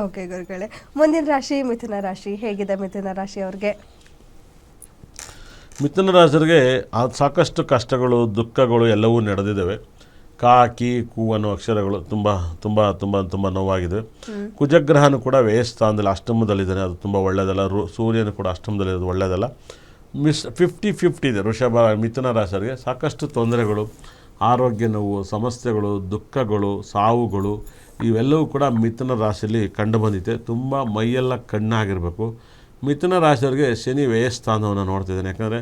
Okay ಗುರುಗಳೇ, ಮುಂದಿನ ರಾಶಿ ಮಿಥುನ ರಾಶಿ. ಹೇಗಿದೆ ಮಿಥುನ ರಾಶಿ ಅವ್ರಿಗೆ? ಮಿಥುನ ರಾಶಿಯವರಿಗೆ ಸಾಕಷ್ಟು ಕಷ್ಟಗಳು ದುಃಖಗಳು ಎಲ್ಲವೂ ನಡೆದಿದ್ದಾವೆ. ಕಾ ಕಿ ಕು ಅನ್ನೋ ಅಕ್ಷರಗಳು ತುಂಬ ತುಂಬ ತುಂಬ ತುಂಬ ನೋವಾಗಿದೆ. ಕುಜಗ್ರಹನು ಕೂಡ ವ್ಯಯಸ್ಥಾನದಲ್ಲಿ ಅಷ್ಟಮದಲ್ಲಿದ್ದಾನೆ, ಅದು ತುಂಬ ಒಳ್ಳೆಯದಲ್ಲ. ಸೂರ್ಯನು ಕೂಡ ಅಷ್ಟಮದಲ್ಲಿರೋದು ಒಳ್ಳೆಯದಲ್ಲ. 50-50 ಇದೆ ಮಿಥುನ ರಾಶಿಯವರಿಗೆ. ಸಾಕಷ್ಟು ತೊಂದರೆಗಳು, ಆರೋಗ್ಯ ನೋವು, ಸಮಸ್ಯೆಗಳು, ದುಃಖಗಳು, ಸಾವುಗಳು ಇವೆಲ್ಲವೂ ಕೂಡ ಮಿಥುನ ರಾಶಿಯಲ್ಲಿ ಕಂಡು ಬಂದಿದೆ. ತುಂಬ ಮೈಯೆಲ್ಲ ಕಣ್ಣಾಗಿರಬೇಕು. ಮಿಥುನ ರಾಶಿಯವರಿಗೆ ಶನಿ ವ್ಯಯಸ್ಥಾನವನ್ನು ನೋಡ್ತಿದ್ದಾನೆ. ಯಾಕಂದರೆ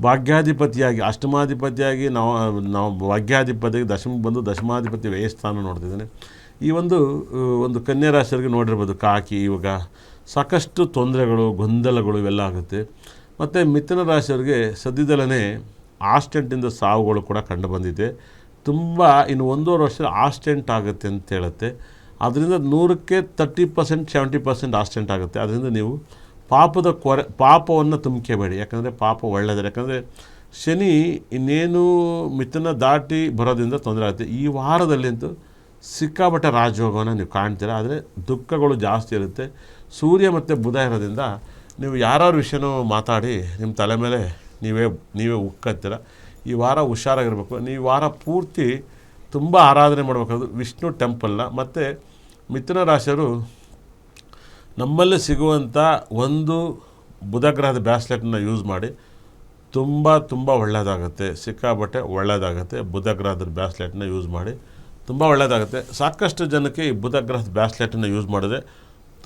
ಭಾಗ್ಯಾಧಿಪತಿಯಾಗಿ ಅಷ್ಟಮಾಧಿಪತಿಯಾಗಿ ನಾವು ಭಾಗ್ಯಾಧಿಪತಿಯಾಗಿ ದಶಮಕ್ಕೆ ಬಂದು ದಶಮಾಧಿಪತಿ ವ್ಯಯಸ್ಥಾನ ನೋಡ್ತಿದ್ದಾನೆ. ಈ ಒಂದು ಕನ್ಯಾ ರಾಶಿಯವರಿಗೆ ನೋಡಿರ್ಬೋದು ಕಾಕಿ ಇವಾಗ ಸಾಕಷ್ಟು ತೊಂದರೆಗಳು ಗೊಂದಲಗಳು ಇವೆಲ್ಲ ಆಗುತ್ತೆ. ಮತ್ತು ಮಿಥುನ ರಾಶಿಯವರಿಗೆ ಸದ್ಯದಲ್ಲೇ ಆಸ್ಟೆಂಟಿಂದ ಸಾವುಗಳು ಕೂಡ ಕಂಡು ಬಂದಿದೆ. ತುಂಬ ಇನ್ನು 1.5 ವರ್ಷ ಆಸ್ಟೆಂಟ್ ಆಗುತ್ತೆ ಅಂತ ಹೇಳುತ್ತೆ. ಅದರಿಂದ 100ಕ್ಕೆ 30% 70% ಆಸ್ಟೆಂಟ್ ಆಗುತ್ತೆ. ಅದರಿಂದ ನೀವು ಪಾಪವನ್ನು ತುಂಬಿಕೆಬೇಡಿ. ಯಾಕಂದರೆ ಪಾಪ ಒಳ್ಳೆಯದು. ಯಾಕಂದರೆ ಶನಿ ಇನ್ನೇನು ಮಿಥುನ ದಾಟಿ ಬರೋದ್ರಿಂದ ತೊಂದರೆ ಆಗುತ್ತೆ. ಈ ವಾರದಲ್ಲಂತೂ ಸಿಕ್ಕಾಪಟ್ಟೆ ರಾಜಯೋಗವನ್ನು ನೀವು ಕಾಣ್ತೀರ. ಆದರೆ ದುಃಖಗಳು ಜಾಸ್ತಿ ಇರುತ್ತೆ. ಸೂರ್ಯ ಮತ್ತು ಬುಧ ಇರೋದ್ರಿಂದ ನೀವು ಯಾರ್ಯಾರ ವಿಷಯನೂ ಮಾತಾಡಿ ನಿಮ್ಮ ತಲೆ ಮೇಲೆ ನೀವೇ ಉಕ್ಕತ್ತೀರ. ಈ ವಾರ ಹುಷಾರಾಗಿರಬೇಕು. ನೀವು ವಾರ ಪೂರ್ತಿ ತುಂಬ ಆರಾಧನೆ ಮಾಡಬೇಕಾದ್ರು ವಿಷ್ಣು ಟೆಂಪಲ್ನ. ಮತ್ತು ಮಿಥುನ ರಾಶಿಯವರು ನಮ್ಮಲ್ಲಿ ಸಿಗುವಂಥ ಒಂದು ಬುಧಗ್ರಹದ ಬ್ರಾಸ್ಲೆಟನ್ನು ಯೂಸ್ ಮಾಡಿ ತುಂಬ ಒಳ್ಳೆಯದಾಗುತ್ತೆ. ಸಿಕ್ಕಾಪಟ್ಟೆ ಒಳ್ಳೆಯದಾಗುತ್ತೆ. ಬುಧಗ್ರಹದ ಬ್ರಾಸ್ಲೆಟನ್ನ ಯೂಸ್ ಮಾಡಿ ತುಂಬ ಒಳ್ಳೆಯದಾಗುತ್ತೆ. ಸಾಕಷ್ಟು ಜನಕ್ಕೆ ಈ ಬುಧಗ್ರಹದ ಬ್ರಾಸ್ಲೆಟನ್ನು ಯೂಸ್ ಮಾಡಿದ್ರೆ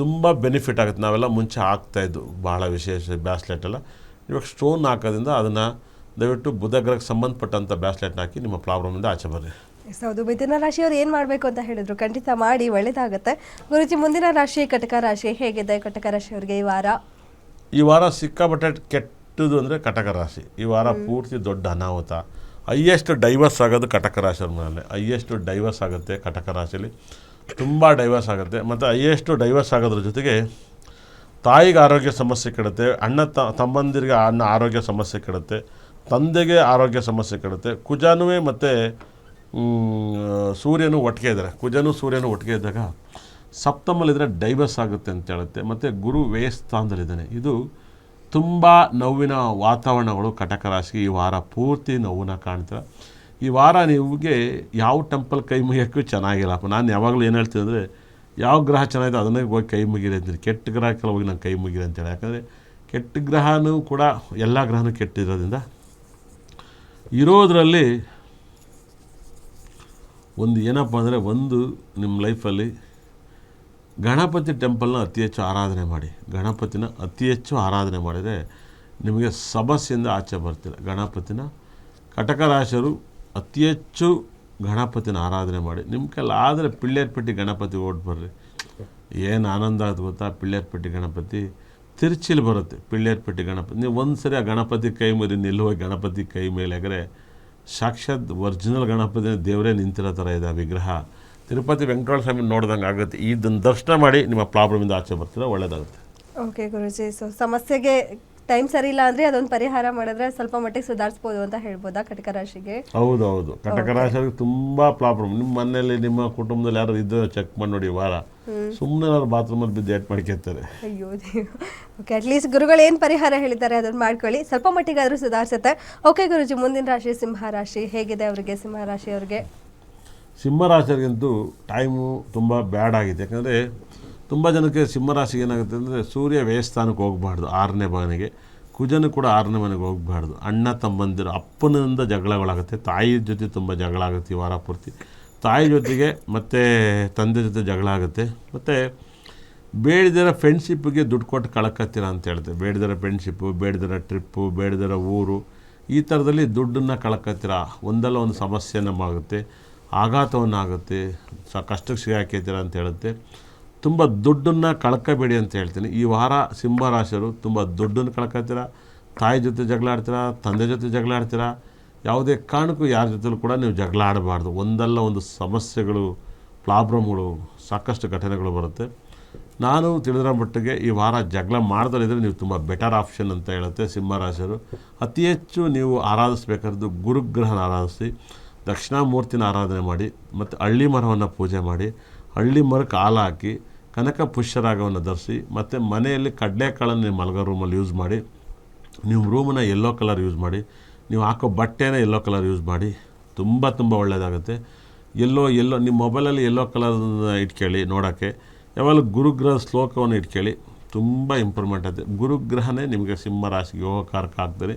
ತುಂಬ ಬೆನಿಫಿಟ್ ಆಗುತ್ತೆ. ನಾವೆಲ್ಲ ಮುಂಚೆ ಹಾಕ್ತಾಯಿದ್ದು ಭಾಳ ವಿಶೇಷ ಬ್ರಾಸ್ಲೆಟ್ ಎಲ್ಲ. ಇವಾಗ ಸ್ಟೋನ್ ಹಾಕೋದ್ರಿಂದ ಅದನ್ನು ದಯವಿಟ್ಟು ಬುಧಗ್ರಹಕ್ಕೆ ಸಂಬಂಧಪಟ್ಟಂಥ ಬ್ರಾಸ್ಲೆಟ್ನ ಹಾಕಿ ನಿಮ್ಮ ಪ್ರಾಬ್ಲಮಿಂದ ಆಚೆ ಬರ್ರಿ. ಹೌದು, ಮಿಥುನ ರಾಶಿಯವರು ಏನು ಮಾಡಬೇಕು ಅಂತ ಹೇಳಿದ್ರು, ಖಂಡಿತ ಮಾಡಿ, ಒಳ್ಳೆಯದಾಗುತ್ತೆ. ಗುರುಜಿ, ಮುಂದಿನ ರಾಶಿ ಕಟಕ ರಾಶಿ. ಹೇಗಿದೆ ಕಟಕ ರಾಶಿಯವರಿಗೆ ಈ ವಾರ? ಈ ವಾರ ಸಿಕ್ಕಾಪಟ್ಟೆ ಕೆಟ್ಟದು ಅಂದರೆ ಕಟಕ ರಾಶಿ. ಈ ವಾರ ಪೂರ್ತಿ ದೊಡ್ಡ ಅನಾಹುತ. ಹೈಯೆಸ್ಟ್ ಡೈವರ್ಸ್ ಆಗೋದು ಕಟಕ ರಾಶಿಯವ್ರ ಮೇಲೆ. ಹೈಯೆಸ್ಟ್ ಡೈವರ್ಸ್ ಆಗುತ್ತೆ ಕಟಕ ರಾಶಿಯಲ್ಲಿ. ತುಂಬ ಡೈವರ್ಸ್ ಆಗುತ್ತೆ. ಮತ್ತು ಹೈಯೆಸ್ಟ್ ಡೈವರ್ಸ್ ಆಗೋದ್ರ ಜೊತೆಗೆ ತಾಯಿಗೆ ಆರೋಗ್ಯ ಸಮಸ್ಯೆ ಕೆಡುತ್ತೆ. ತಮ್ಮಂದಿರಿಗೆ ಆರೋಗ್ಯ ಸಮಸ್ಯೆ ಕೆಡುತ್ತೆ. ತಂದೆಗೆ ಆರೋಗ್ಯ ಸಮಸ್ಯೆ ಕೆಡುತ್ತೆ. ಕುಜನೂ ಮತ್ತು ಸೂರ್ಯನೂ ಒಟ್ಟಿಗೆ ಇದ್ದಾರೆ. ಕುಜನೂ ಸೂರ್ಯನೂ ಒಟ್ಟಿಗೆ ಇದ್ದಾಗ ಸಪ್ತಮಲ್ಲಿದ್ದರೆ ಡೈವರ್ಸ್ ಆಗುತ್ತೆ ಅಂತ ಹೇಳುತ್ತೆ. ಮತ್ತು ಗುರು ವ್ಯಯಸ್ಥಾನದಲ್ಲಿದ್ದಾನೆ. ಇದು ತುಂಬ ನೋವಿನ ವಾತಾವರಣಗಳು ಕಟಕ ರಾಶಿಗೆ ಈ ವಾರ ಪೂರ್ತಿ ನೋವನ್ನ ಕಾಣ್ತಾರೆ. ಈ ವಾರ ನಿಮಗೆ ಯಾವ ಟೆಂಪಲ್ ಕೈ ಮುಗಿಯೋಕ್ಕೂ ಚೆನ್ನಾಗಿಲ್ಲಪ್ಪ. ನಾನು ಯಾವಾಗಲೂ ಏನು ಹೇಳ್ತೀನಿ ಅಂದರೆ, ಯಾವ ಗ್ರಹ ಚೆನ್ನಾಗಿದೆ ಅದನ್ನೇ ಹೋಗಿ ಕೈ ಮುಗಿರಿ ಅಂತೀನಿ. ಕೆಟ್ಟ ಗ್ರಹಕ್ಕೆಲ್ಲ ಹೋಗಿ ನಾನು ಕೈ ಮುಗಿರಿ ಅಂತೇಳಿ. ಯಾಕಂದರೆ ಕೆಟ್ಟ ಗ್ರಹನೂ ಕೂಡ ಎಲ್ಲ ಗ್ರಹನೂ ಕೆಟ್ಟಿರೋದ್ರಿಂದ ಇರೋದರಲ್ಲಿ ಏನಪ್ಪ ಅಂದರೆ, ನಿಮ್ಮ ಲೈಫಲ್ಲಿ ಗಣಪತಿ ಟೆಂಪಲ್ನ ಅತಿ ಹೆಚ್ಚು ಆರಾಧನೆ ಮಾಡಿ. ಗಣಪತಿನ ಅತಿ ಹೆಚ್ಚು ಆರಾಧನೆ ಮಾಡಿದರೆ ನಿಮಗೆ ಸಮಸ್ಯೆಯಿಂದ ಆಚೆ ಬರ್ತೀರ. ಕಟಕ ರಾಶಿಯವರು ಅತಿ ಹೆಚ್ಚು ಗಣಪತಿನ ಆರಾಧನೆ ಮಾಡಿ. ನಿಮ್ಮ ಕೈಲಿ ಆದರೆ ಪಿಳ್ಳೇರ್ಪಟ್ಟಿ ಗಣಪತಿ ಓಟ್ ಬರ್ರಿ. ಏನು ಆನಂದ ಆಯ್ತು ಗೊತ್ತಾ? ಪಿಳ್ಳೇರ್ಪಟ್ಟಿ ಗಣಪತಿ ತಿರುಚಿಲಿ ಬರುತ್ತೆ. ಪಿಳ್ಳೇರ್ಪಟ್ಟಿ ಗಣಪತಿ ನೀವು ಒಂದು ಸರಿ ಆ ಗಣಪತಿ ಕೈ ಮೇಲೆ ನಿಲ್ಲುವಾಗ ಗಣಪತಿ ಕೈ ಮೇಲೆ ಯಾಕಂದರೆ ಸಾಕ್ಷಾತ್ ಒರಿಜಿನಲ್ ಗಣಪತಿ ದೇವರೇ ನಿಂತಿರೋ ಥರ ಇದೆ ಆ ವಿಗ್ರಹ. ತಿರುಪತಿ ವೆಂಕಟೇಶ್ವರ ಸ್ವಾಮಿ ನೋಡ್ದಂಗೆ ಆಗುತ್ತೆ. ಇದನ್ನು ದರ್ಶನ ಮಾಡಿ ನಿಮ್ಮ ಪ್ರಾಬ್ಲಮಿಂದ ಆಚೆ ಬರ್ತೀರ, ಒಳ್ಳೆಯದಾಗುತ್ತೆ. ಓಕೆ ಗುರುಜಿ, ಸೊ ಸಮಸ್ಯೆಗೆ ಟೈಮ್ ಸರಿ ಇಲ್ಲ ಅಂದರೆ ಅದೊಂದು ಪರಿಹಾರ ಮಾಡಿದ್ರೆ ಸ್ವಲ್ಪ ಮಟ್ಟಿಗೆ ಸುಧಾರಿಸ್ಬೋದು ಅಂತ ಹೇಳ್ಬೋದಾ ಕಟಕ ರಾಶಿಗೆ? ಹೌದು, ಕಟಕ ರಾಶಿಗೆ ತುಂಬ ಪ್ರಾಬ್ಲಮ್. ನಿಮ್ಮ ಮನೆಯಲ್ಲಿ ನಿಮ್ಮ ಕುಟುಂಬದಲ್ಲಿ ಯಾರು ಇದ್ದರೆ ಚೆಕ್ ಮಾಡಿ ನೋಡಿ. ವಾರ ಸುಮ್ಮನೆ ಯಾರು ಬಾತ್ರೂಮಲ್ಲಿ ಬಿದ್ದು ಏಟ್ ಮಾಡ್ಕೊತಾರೆ. ಅಯ್ಯೋ ಓಕೆ, ಅಟ್ಲೀಸ್ಟ್ ಗುರುಗಳು ಏನು ಪರಿಹಾರ ಹೇಳಿದ್ದಾರೆ ಅದನ್ನು ಮಾಡ್ಕೊಳ್ಳಿ, ಸ್ವಲ್ಪ ಮಟ್ಟಿಗೆ ಆದರೂ ಸುಧಾರಿಸುತ್ತೆ. ಓಕೆ ಗುರುಜಿ, ಮುಂದಿನ ರಾಶಿ ಸಿಂಹ ರಾಶಿ. ಹೇಗಿದೆ ಅವರಿಗೆ ಸಿಂಹ ರಾಶಿಯವ್ರಿಗೆ? ಸಿಂಹ ರಾಶಿಯವ್ರಿಗಂತೂ ಟೈಮು ತುಂಬ ಬ್ಯಾಡ್ ಆಗಿದೆ. ಯಾಕಂದರೆ ತುಂಬ ಜನಕ್ಕೆ ಸಿಂಹರಾಶಿಗೆ ಏನಾಗುತ್ತೆ ಅಂದರೆ, ಸೂರ್ಯ ವ್ಯಯಸ್ಥಾನಕ್ಕೆ ಹೋಗಬಾರ್ದು 6ನೇ ಮನೆಗೆ. ಕುಜನು ಕೂಡ 6ನೇ ಮನೆಗೆ ಹೋಗಬಾರ್ದು. ಅಣ್ಣ ತಮ್ಮಂದಿರು ಅಪ್ಪನಿಂದ ಜಗಳಗಳಾಗುತ್ತೆ. ತಾಯಿ ಜೊತೆ ತುಂಬ ಜಗಳ ಆಗುತ್ತೆ ಈ ವಾರ ಪೂರ್ತಿ. ತಾಯಿ ಜೊತೆಗೆ ಮತ್ತು ತಂದೆ ಜೊತೆ ಜಗಳ ಆಗುತ್ತೆ. ಮತ್ತು ಬೇಡದಿರೋ ಫ್ರೆಂಡ್ಶಿಪ್ಪಿಗೆ ದುಡ್ಡು ಕೊಟ್ಟು ಕಳ್ಕೊತೀರ ಅಂತ ಹೇಳ್ತೆ. ಬೇಡದಿರೋ ಫ್ರೆಂಡ್ಶಿಪ್ಪು, ಬೇಡದಿರೋ ಟ್ರಿಪ್ಪು, ಬೇಡದಿರೋ ಊರು, ಈ ಥರದಲ್ಲಿ ದುಡ್ಡನ್ನು ಕಳ್ಕೊತೀರ. ಒಂದಲ್ಲ ಒಂದು ಸಮಸ್ಯೆ ನಮ್ಮಾಗುತ್ತೆ, ಆಘಾತವನ್ನಾಗುತ್ತೆ, ಕಷ್ಟಕ್ಕೆ ಸಿಗಾಕೈತೀರ ಅಂತ ಹೇಳುತ್ತೆ. ತುಂಬ ದುಡ್ಡನ್ನು ಕಳ್ಕೊಬೇಡಿ ಅಂತ ಹೇಳ್ತೀನಿ. ಈ ವಾರ ಸಿಂಹ ರಾಶಿಯವರು ತುಂಬ ದುಡ್ಡನ್ನು ಕಳ್ಕೊತೀರ. ತಾಯಿ ಜೊತೆ ಜಗಳ ಆಡ್ತೀರ, ತಂದೆ ಜೊತೆ ಜಗಳ ಆಡ್ತೀರ. ಯಾವುದೇ ಕಾರಣಕ್ಕೂ ಯಾರ ಜೊತೆಲೂ ಕೂಡ ನೀವು ಜಗಳ ಆಡಬಾರ್ದು. ಒಂದಲ್ಲ ಒಂದು ಸಮಸ್ಯೆಗಳು, ಪ್ರಾಬ್ಲಮ್ಗಳು, ಸಾಕಷ್ಟು ಘಟನೆಗಳು ಬರುತ್ತೆ. ನಾನು ತಿಳಿದಿರೋ ಮಟ್ಟಿಗೆ ಈ ವಾರ ಜಗಳ ಮಾಡ್ದಲ್ಲಿದ್ದರೆ ನೀವು ತುಂಬ ಬೆಟರ್ ಆಪ್ಷನ್ ಅಂತ ಹೇಳುತ್ತೆ ಸಿಂಹ ರಾಶಿಯವರು. ಅತಿ ಹೆಚ್ಚು ನೀವು ಆರಾಧಿಸಬೇಕಾದ್ದು ಗುರುಗ್ರಹನ ಆರಾಧಿಸಿ, ದಕ್ಷಿಣಾಮೂರ್ತಿನ ಆರಾಧನೆ ಮಾಡಿ, ಮತ್ತು ಹಳ್ಳಿ ಮರವನ್ನು ಪೂಜೆ ಮಾಡಿ, ಹಳ್ಳಿ ಮರಕ್ಕೆ ಹಾಲು ಹಾಕಿ, ಕನಕ ಪುಷ್ಯರಾಗವನ್ನು ಧರಿಸಿ, ಮತ್ತು ಮನೆಯಲ್ಲಿ ಕಡಲೆಕಾಳನ್ನು ನೀವು ಮಲಗೋ ರೂಮಲ್ಲಿ ಯೂಸ್ ಮಾಡಿ, ನೀವು ರೂಮನ್ನ ಯೆಲ್ಲೋ ಕಲರ್ ಯೂಸ್ ಮಾಡಿ, ನೀವು ಹಾಕೋ ಬಟ್ಟೆನ ಯೆಲ್ಲೋ ಕಲರ್ ಯೂಸ್ ಮಾಡಿ, ತುಂಬ ತುಂಬ ಒಳ್ಳೆಯದಾಗುತ್ತೆ. ಎಲ್ಲೋ ನಿಮ್ಮ ಮೊಬೈಲಲ್ಲಿ ಯೆಲ್ಲೋ ಕಲರ್ನ ಇಟ್ಕೊಳ್ಳಿ ನೋಡೋಕ್ಕೆ. ಯಾವಾಗಲೂ ಗುರುಗ್ರಹ ಶ್ಲೋಕವನ್ನು ಇಟ್ಕೊಳ್ಳಿ, ತುಂಬ ಇಂಪ್ರೂವ್ಮೆಂಟ್ ಆಗುತ್ತೆ. ಗುರುಗ್ರಹನೇ ನಿಮಗೆ ಸಿಂಹ ರಾಶಿಗೆ ಯೋಗಕಾರಕ ಆಗ್ತದೆ.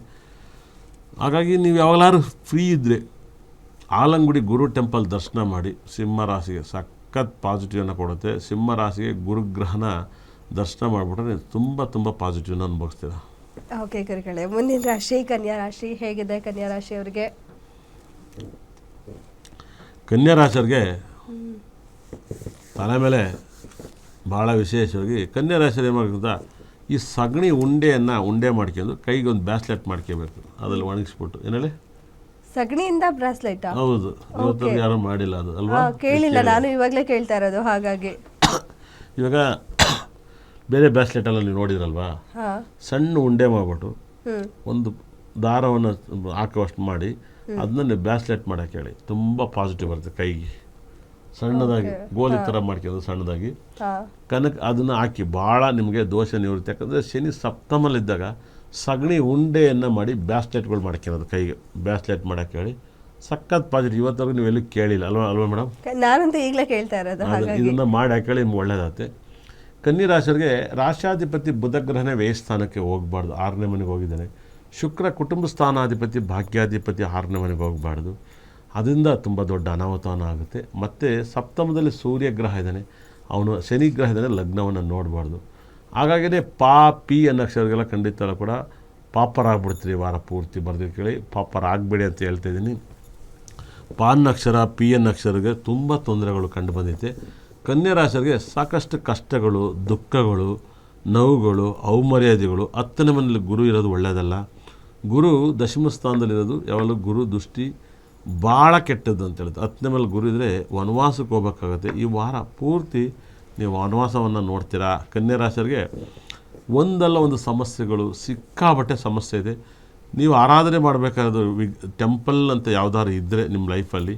ಹಾಗಾಗಿ ನೀವು ಯಾವಾಗಲಾದ್ರೂ ಫ್ರೀ ಇದ್ದರೆ ಆಲಂಗುಡಿ ಗುರು ಟೆಂಪಲ್ ದರ್ಶನ ಮಾಡಿ. ಸಿಂಹ ರಾಶಿಗೆ ಸಖತ್ ಪಾಸಿಟಿವನ್ನು ಕೊಡುತ್ತೆ. ಸಿಂಹ ರಾಶಿಗೆ ಗುರುಗ್ರಹನ ದರ್ಶನ ಮಾಡಿಬಿಟ್ರೆ ತುಂಬ ತುಂಬ ಪಾಸಿಟಿವ್ನ ಅನುಭವಿಸ್ತೀರ. ಓಕೆ ಗುರುಗಳೇ, ಮುಂದಿನ ರಾಶಿ ಕನ್ಯಾ ರಾಶಿ ಹೇಗಿದೆ? ಕನ್ಯಾ ರಾಶಿಯವರಿಗೆ ಕನ್ಯಾ ರಾಶಿಯವ್ರಿಗೆ ತಲೆ ಮೇಲೆ ಭಾಳ ವಿಶೇಷವಾಗಿ ಕನ್ಯಾ ರಾಶಿಯವ್ರು ಏನು ಮಾಡ್ಕೊಂತ, ಈ ಸಗಣಿ ಉಂಡೆ ಮಾಡ್ಕೊಂಡು ಕೈಗೆ ಒಂದು ಬ್ಯಾಸ್ಲೆಟ್ ಮಾಡ್ಕೋಬೇಕು. ಅದ್ರಲ್ಲಿ ಒಣಗಿಸ್ಬಿಟ್ಟು ಏನೇಳಿ ಸಗಣಿಯಿಂದ ಬ್ರಾಸ್ಲೆಟ್. ಹೌದು, ಇವತ್ತು ಯಾರು ಮಾಡಿಲ್ಲ ಅದು ಅಲ್ವಾ? ಕೇಳಿಲ್ಲ, ನಾನು ಇವಾಗಲೇ ಕೇಳ್ತಾ ಇರೋದು. ಹಾಗಾಗಿ ಇವಾಗ ಬೇರೆ ಬ್ಯಾಸ್ಲೆಟೆಲ್ಲ ನೀವು ನೋಡಿದ್ರಲ್ವಾ, ಸಣ್ಣ ಉಂಡೆ ಮಾಡಿಬಿಟ್ಟು ಒಂದು ದಾರವನ್ನು ಹಾಕುವಷ್ಟು ಮಾಡಿ ಅದನ್ನ ಬ್ಯಾಸ್ಲೆಟ್ ಮಾಡೋಕ್ಕೆ ಹೇಳಿ. ತುಂಬ ಪಾಸಿಟಿವ್ ಬರುತ್ತೆ ಕೈಗೆ. ಸಣ್ಣದಾಗಿ ಗೋಲಿ ಥರ ಮಾಡ್ಕೊಂಡು ಸಣ್ಣದಾಗಿ ಅದನ್ನು ಹಾಕಿ ಭಾಳ ನಿಮಗೆ ದೋಷ ನಿವೃತ್ತಿ. ಯಾಕಂದರೆ ಶನಿ ಸಪ್ತಮಲ್ಲಿದ್ದಾಗ ಸಗಣಿ ಉಂಡೆಯನ್ನು ಮಾಡಿ ಬ್ಯಾಸ್ಲೆಟ್ಗಳು ಮಾಡ್ಕೊಳ್ಳೋದು ಕೈಗೆ. ಬ್ಯಾಸ್ಲೆಟ್ ಮಾಡೋಕ್ಕೆ ಹೇಳಿ ಸಖತ್ ಪಾಸಿಟಿವ್. ಇವತ್ತವರೆಗೂ ನೀವು ಎಲ್ಲೂ ಕೇಳಿಲ್ಲ ಅಲ್ವಾ ಮೇಡಮ್? ನಾನಂತೂ ಈಗಲೇ ಕೇಳ್ತಾ ಇರೋದು. ಇದನ್ನು ಮಾಡಿ ಹಾಕಿ ನಿಮ್ಗೆ ಒಳ್ಳೆಯದಾಗುತ್ತೆ. ಕನ್ಯಾ ರಾಶಿಯವರಿಗೆ ರಾಶ್ಯಾಧಿಪತಿ ಬುಧಗ್ರಹನೇ ವ್ಯಯಸ್ಥಾನಕ್ಕೆ ಹೋಗಬಾರ್ದು, 6ನೇ ಮನೆಗೆ ಹೋಗಿದ್ದಾನೆ. ಶುಕ್ರ ಕುಟುಂಬ ಸ್ಥಾನಾಧಿಪತಿ ಭಾಗ್ಯಾಧಿಪತಿ 6ನೇ ಮನೆಗೆ ಹೋಗಬಾರ್ದು. ಅದರಿಂದ ತುಂಬ ದೊಡ್ಡ ಅನಾಹುತನ ಆಗುತ್ತೆ. ಮತ್ತು ಸಪ್ತಮದಲ್ಲಿ ಸೂರ್ಯ ಗ್ರಹ ಇದ್ದಾನೆ, ಅವನು ಶನಿ ಗ್ರಹ ಇದ್ದಾನೆ, ಲಗ್ನವನ್ನು ನೋಡಬಾರ್ದು. ಹಾಗಾಗಿಯೇ ಪಿ ಅನ್ನೋ ಅಕ್ಷರಗೆಲ್ಲ ಖಂಡಿತ ಕೂಡ ಪಾಪರಾಗ್ಬಿಡ್ತೀರಿ. ವಾರ ಪೂರ್ತಿ ಬರೆದು ಕೇಳಿ, ಪಾಪರಾಗಬೇಡಿ ಅಂತ ಹೇಳ್ತಾಯಿದ್ದೀನಿ. ಪಾನ್ ಅಕ್ಷರ ಪಿ ಎನ್ ಅಕ್ಷರಗೆ ತುಂಬ ತೊಂದರೆಗಳು ಕಂಡು ಬಂದೈತೆ. ಕನ್ಯಾ ರಾಶಿಯವರಿಗೆ ಸಾಕಷ್ಟು ಕಷ್ಟಗಳು, ದುಃಖಗಳು, ನೋವುಗಳು, ಅವಮರ್ಯಾದೆಗಳು. 10ನೇ ಮನೇಲಿ ಗುರು ಇರೋದು ಒಳ್ಳೆಯದಲ್ಲ. ಗುರು ದಶಮ ಸ್ಥಾನದಲ್ಲಿರೋದು ಯಾವಾಗಲೂ ಗುರು ದೃಷ್ಟಿ ಭಾಳ ಕೆಟ್ಟದ್ದು ಅಂತ ಹೇಳುತ್ತೆ. 10ನೇ ಮೇಲೆ ಗುರು ಇದ್ದರೆ ವನವಾಸಕ್ಕೆ ಹೋಗ್ಬೇಕಾಗತ್ತೆ. ಈ ವಾರ ಪೂರ್ತಿ ನೀವು ವನವಾಸವನ್ನು ನೋಡ್ತೀರಾ. ಕನ್ಯಾ ರಾಶಿಯವರಿಗೆ ಒಂದಲ್ಲ ಒಂದು ಸಮಸ್ಯೆಗಳು, ಸಿಕ್ಕಾಬಟ್ಟೆ ಸಮಸ್ಯೆ ಇದೆ. ನೀವು ಆರಾಧನೆ ಮಾಡಬೇಕಾದ್ರು ಟೆಂಪಲ್ ಅಂತ ಯಾವುದಾದ್ರು ಇದ್ದರೆ ನಿಮ್ಮ ಲೈಫಲ್ಲಿ,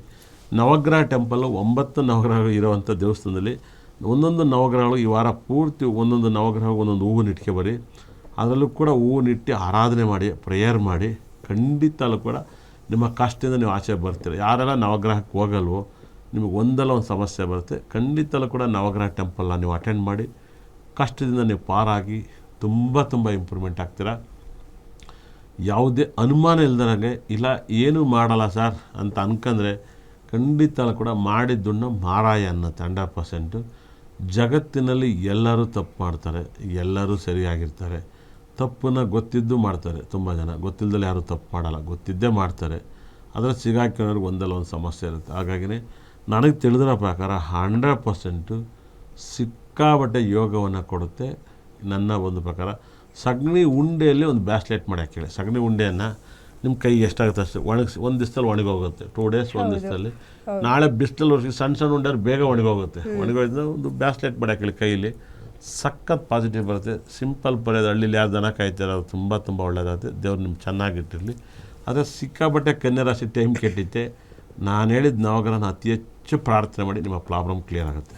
ನವಗ್ರಹ ಟೆಂಪಲ್ಲು 9 ನವಗ್ರಹಗಳು ಇರೋವಂಥ ದೇವಸ್ಥಾನದಲ್ಲಿ ಒಂದೊಂದು ನವಗ್ರಹಗಳು ಈ ವಾರ ಪೂರ್ತಿ ಒಂದೊಂದು ನವಗ್ರಹಕ್ಕೆ ಒಂದೊಂದು ಹೂವು ಇಟ್ಕೊಬರಿ. ಅದರಲ್ಲೂ ಕೂಡ ಹೂವನ್ನಿಟ್ಟು ಆರಾಧನೆ ಮಾಡಿ, ಪ್ರೇಯರ್ ಮಾಡಿ. ಖಂಡಿತಲ್ಲೂ ಕೂಡ ನಿಮ್ಮ ಕಷ್ಟದಿಂದ ನೀವು ಆಚೆ ಬರ್ತೀರ. ಯಾರೆಲ್ಲ ನವಗ್ರಹಕ್ಕೆ ಹೋಗಲ್ವೋ ನಿಮಗೆ ಒಂದಲ್ಲ ಒಂದು ಸಮಸ್ಯೆ ಬರುತ್ತೆ. ಖಂಡಿತಲ್ಲೂ ಕೂಡ ನವಗ್ರಹ ಟೆಂಪಲ್ನ ನೀವು ಅಟೆಂಡ್ ಮಾಡಿ, ಕಷ್ಟದಿಂದ ನೀವು ಪಾರಾಗಿ ತುಂಬ ತುಂಬ ಇಂಪ್ರೂವ್ಮೆಂಟ್ ಆಗ್ತೀರಾ. ಯಾವುದೇ ಅನುಮಾನ ಇಲ್ದಂಗೆ ಇಲ್ಲ ಏನೂ ಮಾಡಲ್ಲ ಸರ್ ಅಂತ ಅನ್ಕಂದ್ರೆ ಖಂಡಿತ ಕೂಡ ಮಾಡಿದ್ದುಣ್ಣ ಮಾರಾಯ ಅನ್ನತ್ತೆ 100%. ಜಗತ್ತಿನಲ್ಲಿ ಎಲ್ಲರೂ ತಪ್ಪು ಮಾಡ್ತಾರೆ, ಎಲ್ಲರೂ ಸರಿಯಾಗಿರ್ತಾರೆ. ತಪ್ಪನ್ನು ಗೊತ್ತಿದ್ದು ಮಾಡ್ತಾರೆ ತುಂಬ ಜನ, ಗೊತ್ತಿಲ್ಲದಲ್ಲಿ ಯಾರೂ ತಪ್ಪು ಮಾಡಲ್ಲ, ಗೊತ್ತಿದ್ದೇ ಮಾಡ್ತಾರೆ. ಅದರಲ್ಲಿ ಸಿಗಾಕಿರೋರಿಗೆ ಒಂದಲ್ಲ ಒಂದು ಸಮಸ್ಯೆ ಇರುತ್ತೆ. ಹಾಗಾಗಿನೇ ನನಗೆ ತಿಳಿದಿರೋ ಪ್ರಕಾರ 100% ಸಿಕ್ಕಾಬಟ್ಟೆ ಯೋಗವನ್ನು ಕೊಡುತ್ತೆ. ನನ್ನ ಒಂದು ಪ್ರಕಾರ ಸಗಣಿ ಉಂಡೆಯಲ್ಲಿ ಒಂದು ಬ್ಯಾಸ್ಲೆಟ್ ಮಾಡಿ ಹಾಕಿ. ಸಗಣಿ ಉಂಡೆಯನ್ನು ನಿಮ್ಮ ಕೈಗೆ ಎಷ್ಟಾಗುತ್ತೆ ಅಷ್ಟು ಒಣಗಿಸಿ, ಒಂದು ದಿವಸದಲ್ಲಿ ಒಣಗೋಗುತ್ತೆ. 2 ಡೇಸ್, ಒಂದು ದಿವಸದಲ್ಲಿ. ನಾಳೆ ಬಿಸಿಲಲ್ಲಿ ಸಣ್ಣ ಉಂಡೆಯವ್ರು ಬೇಗ ಒಣಗೋಗುತ್ತೆ. ಒಣಗೋದ್ರೆ ಒಂದು ಬ್ಯಾಸ್ಲೆಟ್ ಮಾಡಿ ಹಾಕಿ ಕೈಯಲ್ಲಿ, ಸಖತ್ ಪಾಸಿಟಿವ್ ಬರುತ್ತೆ. ಸಿಂಪಲ್ ಬರೆಯೋದು. ಹಳ್ಳಿಲಿ ಯಾರು ದನ ಕಾಯ್ತಾರೆ, ಅದು ತುಂಬ ತುಂಬ ಒಳ್ಳೆಯದಾಗುತ್ತೆ. ದೇವ್ರು ನಿಮ್ಗೆ ಚೆನ್ನಾಗಿಟ್ಟಿರಲಿ. ಆದರೆ ಸಿಕ್ಕಾಬಟ್ಟೆ ಕನ್ಯಾ ರಾಶಿ ಟೈಮ್ ಕೆಟ್ಟಿತ್ತೆ. ನಾನು ಹೇಳಿದ ನವಗ್ರಹನ ಅತಿ ಹೆಚ್ಚು ಪ್ರಾರ್ಥನೆ ಮಾಡಿ, ನಿಮ್ಮ ಪ್ರಾಬ್ಲಮ್ ಕ್ಲಿಯರ್ ಆಗುತ್ತೆ.